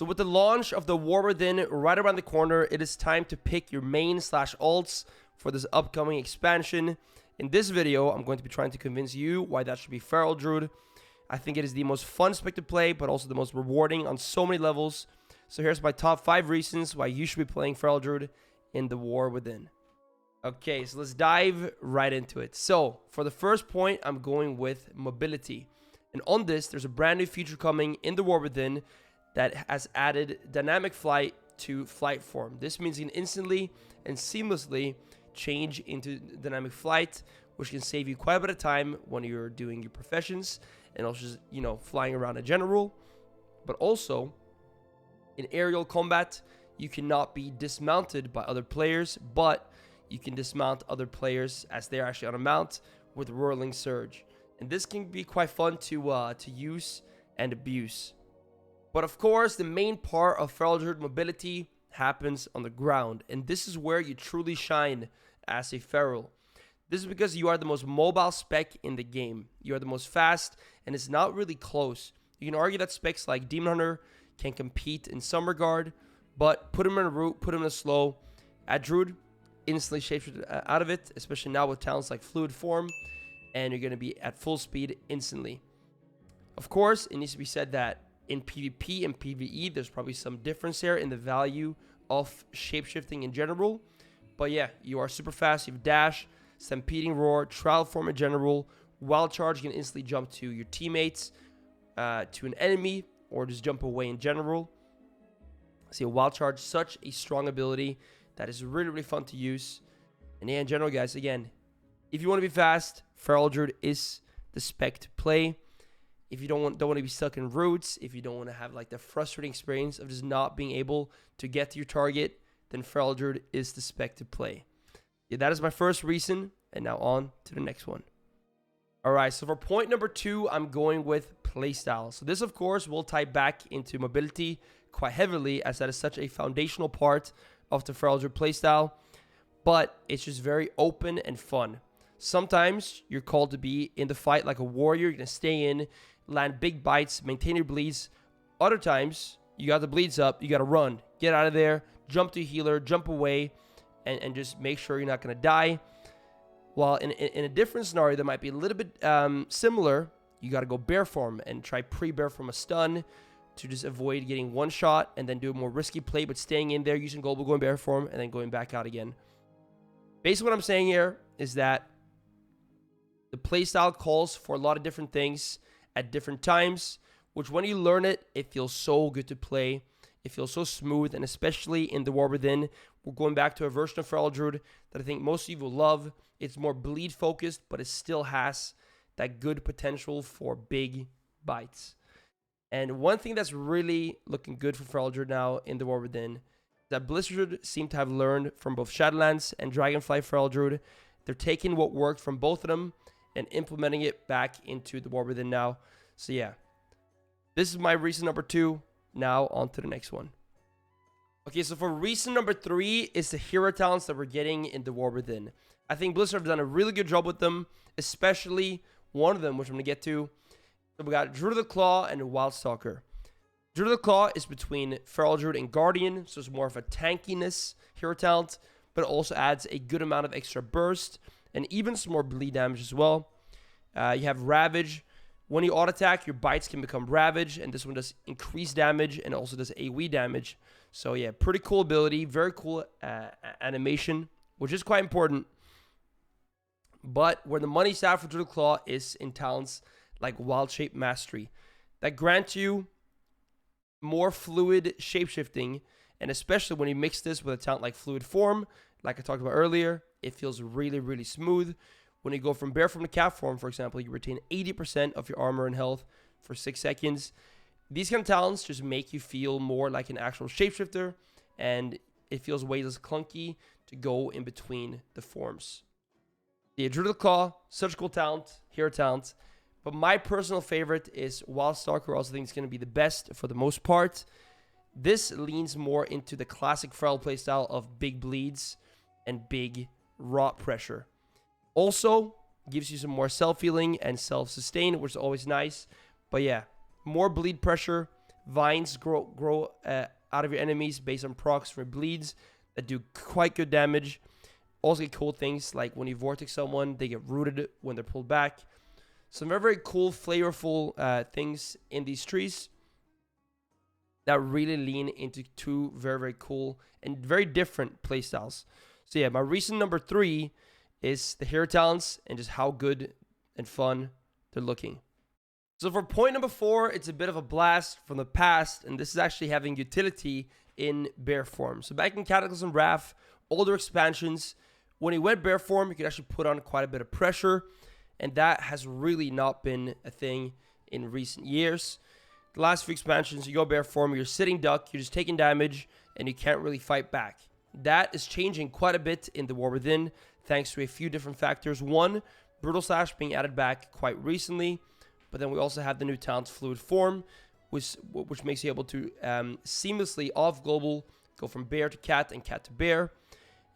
So with the launch of the War Within right around the corner, it is time to pick your main/alts for this upcoming expansion. In this video, I'm going to be trying to convince you why that should be Feral Druid. I think it is the most fun spec to play, but also the most rewarding on so many levels. So here's my top 5 reasons why you should be playing Feral Druid in the War Within. Okay, so let's dive right into it. So for the first point, I'm going with mobility. And on this, there's a brand new feature coming in the War Within that has added dynamic flight to flight form. This means you can instantly and seamlessly change into dynamic flight, which can save you quite a bit of time when you're doing your professions and also just, flying around in general. But also, in aerial combat, you cannot be dismounted by other players, but you can dismount other players as they're actually on a mount with Whirling Surge. And this can be quite fun to use and abuse. But of course, the main part of Feral Druid mobility happens on the ground. And this is where you truly shine as a Feral. This is because you are the most mobile spec in the game. You are the most fast, and it's not really close. You can argue that specs like Demon Hunter can compete in some regard, but put him in a root, put him in a slow. At Druid, instantly shapeshift out of it, especially now with talents like Fluid Form, and you're going to be at full speed instantly. Of course, it needs to be said that in PvP and PvE, there's probably some difference here in the value of shapeshifting in general. But yeah, you are super fast. You have Dash, Stampeding Roar, Trial Form in general. Wild Charge, you can instantly jump to your teammates, to an enemy, or just jump away in general. See, a Wild Charge, such a strong ability that is really, really fun to use. And yeah, in general, guys, again, if you want to be fast, Feral Druid is the spec to play. If you don't want to be stuck in roots, if you don't want to have like the frustrating experience of just not being able to get to your target, then Feral Druid is the spec to play. Yeah, that is my first reason, and now on to the next one. All right, so for point number 2, I'm going with playstyle. So this, of course, will tie back into mobility quite heavily, as that is such a foundational part of the Feral Druid playstyle, but it's just very open and fun. Sometimes you're called to be in the fight like a warrior. You're going to stay in, land big bites, maintain your bleeds. Other times, you got the bleeds up, you got to run, get out of there, jump to healer, jump away, and just make sure you're not going to die. While in a different scenario that might be a little bit similar, you got to go bear form and try pre-bear form a stun to just avoid getting one shot, and then do a more risky play, but staying in there, using global, going bear form, and then going back out again. Basically what I'm saying here is that the playstyle calls for a lot of different things at different times, which when you learn it, it feels so good to play. It feels so smooth, and especially in the War Within, we're going back to a version of Feral Druid that I think most of you will love. It's more bleed focused, but it still has that good potential for big bites. And one thing that's really looking good for Feral Druid now in the War Within is that Blizzard seem to have learned from both Shadowlands and Dragonflight Feral Druid. They're taking what worked from both of them and implementing it back into the War Within now. So yeah, this is my reason number 2. Now on to the next one. Okay, so for reason number 3 is the hero talents that we're getting in the War Within. I think Blizzard have done a really good job with them, especially one of them, which I'm going to get to. So we got Druid of the Claw and Wildstalker. Druid of the Claw is between Feral Druid and Guardian, so it's more of a tankiness hero talent, but it also adds a good amount of extra burst and even some more bleed damage as well. You have Ravage. When you auto-attack, your bites can become Ravage, and this one does increased damage and also does AoE damage. So yeah, pretty cool ability, very cool animation, which is quite important. But where the money's at for Druid Claw is in talents like Wild Shape Mastery that grant you more fluid shapeshifting, and especially when you mix this with a talent like Fluid Form, like I talked about earlier, it feels really, really smooth. When you go from bear form to cat form, for example, you retain 80% of your armor and health for 6 seconds. These kind of talents just make you feel more like an actual shapeshifter, and it feels way less clunky to go in between the forms. The Druid of the Claw, such a cool talent, hero talent. But my personal favorite is Wildstalker. I also think it's going to be the best for the most part. This leans more into the classic Feral playstyle of big bleeds and big rot pressure. Also, gives you some more self-healing and self-sustain, which is always nice. But yeah, more bleed pressure, Vines grow out of your enemies based on procs for bleeds that do quite good damage. Also get cool things like when you vortex someone, they get rooted when they're pulled back. Some very, very cool, flavorful things in these trees that really lean into two very, very cool and very different playstyles. So yeah, my reason number 3 is the hero talents and just how good and fun they're looking. So for point number 4, it's a bit of a blast from the past, and this is actually having utility in bear form. So back in Cataclysm Wrath, older expansions, when he went bear form, you could actually put on quite a bit of pressure, and that has really not been a thing in recent years. The last few expansions, you go bear form, you're sitting duck, you're just taking damage, and you can't really fight back. That is changing quite a bit in the War Within, thanks to a few different factors. One, Brutal Slash being added back quite recently, but then we also have the new talent Fluid Form, which makes you able to seamlessly off global go from bear to cat and cat to bear.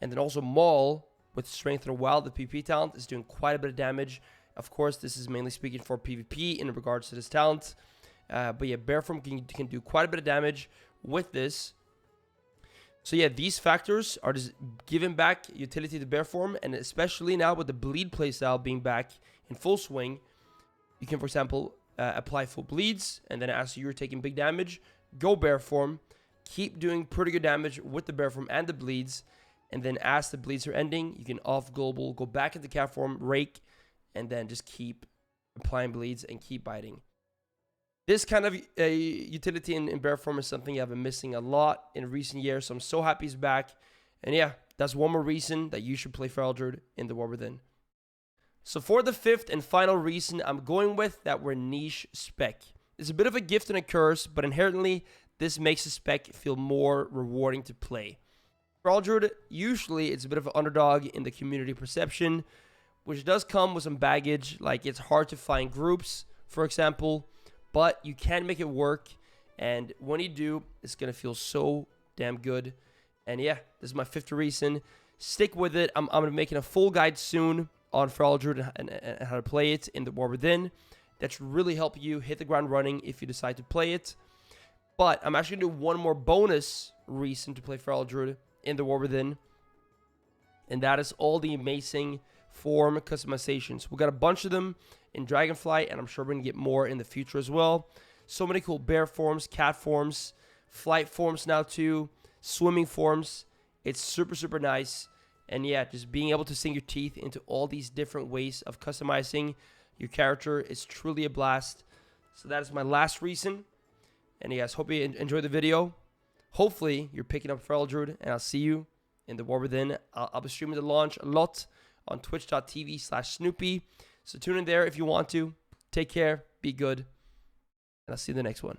And then also Maul with Strength and Wild, the PvP talent, is doing quite a bit of damage. Of course, this is mainly speaking for PvP in regards to this talent. But yeah, bear form can do quite a bit of damage with this. So yeah, these factors are just giving back utility to bear form, and especially now with the bleed playstyle being back in full swing, you can, for example, apply full bleeds, and then as you're taking big damage, go bear form, keep doing pretty good damage with the bear form and the bleeds, and then as the bleeds are ending, you can off global, go back into cat form, rake, and then just keep applying bleeds and keep biting. This kind of utility in bear form is something I've been missing a lot in recent years, so I'm so happy he's back. And yeah, that's one more reason that you should play Feral Druid in the War Within. So for the 5th and final reason, I'm going with that we're niche spec. It's a bit of a gift and a curse, but inherently, this makes the spec feel more rewarding to play. Feral Druid, usually it's a bit of an underdog in the community perception, which does come with some baggage, like it's hard to find groups, for example, but you can make it work, and when you do, it's going to feel so damn good. And yeah, this is my 5th reason. Stick with it. I'm going to be making a full guide soon on Feral Druid and how to play it in the War Within. That should really help you hit the ground running if you decide to play it. But I'm actually going to do one more bonus reason to play Feral Druid in the War Within, and that is all the amazing form customizations. We got a bunch of them in Dragonflight, and I'm sure we're going to get more in the future as well. So many cool bear forms, cat forms, flight forms now too, swimming forms. It's super, super nice. And yeah, just being able to sink your teeth into all these different ways of customizing your character is truly a blast. So that is my last reason. And yes, hope you enjoyed the video. Hopefully, you're picking up Feral Druid, and I'll see you in the War Within. I'll be streaming the launch a lot on twitch.tv/Snupy. So tune in there if you want to. Take care, be good, and I'll see you in the next one.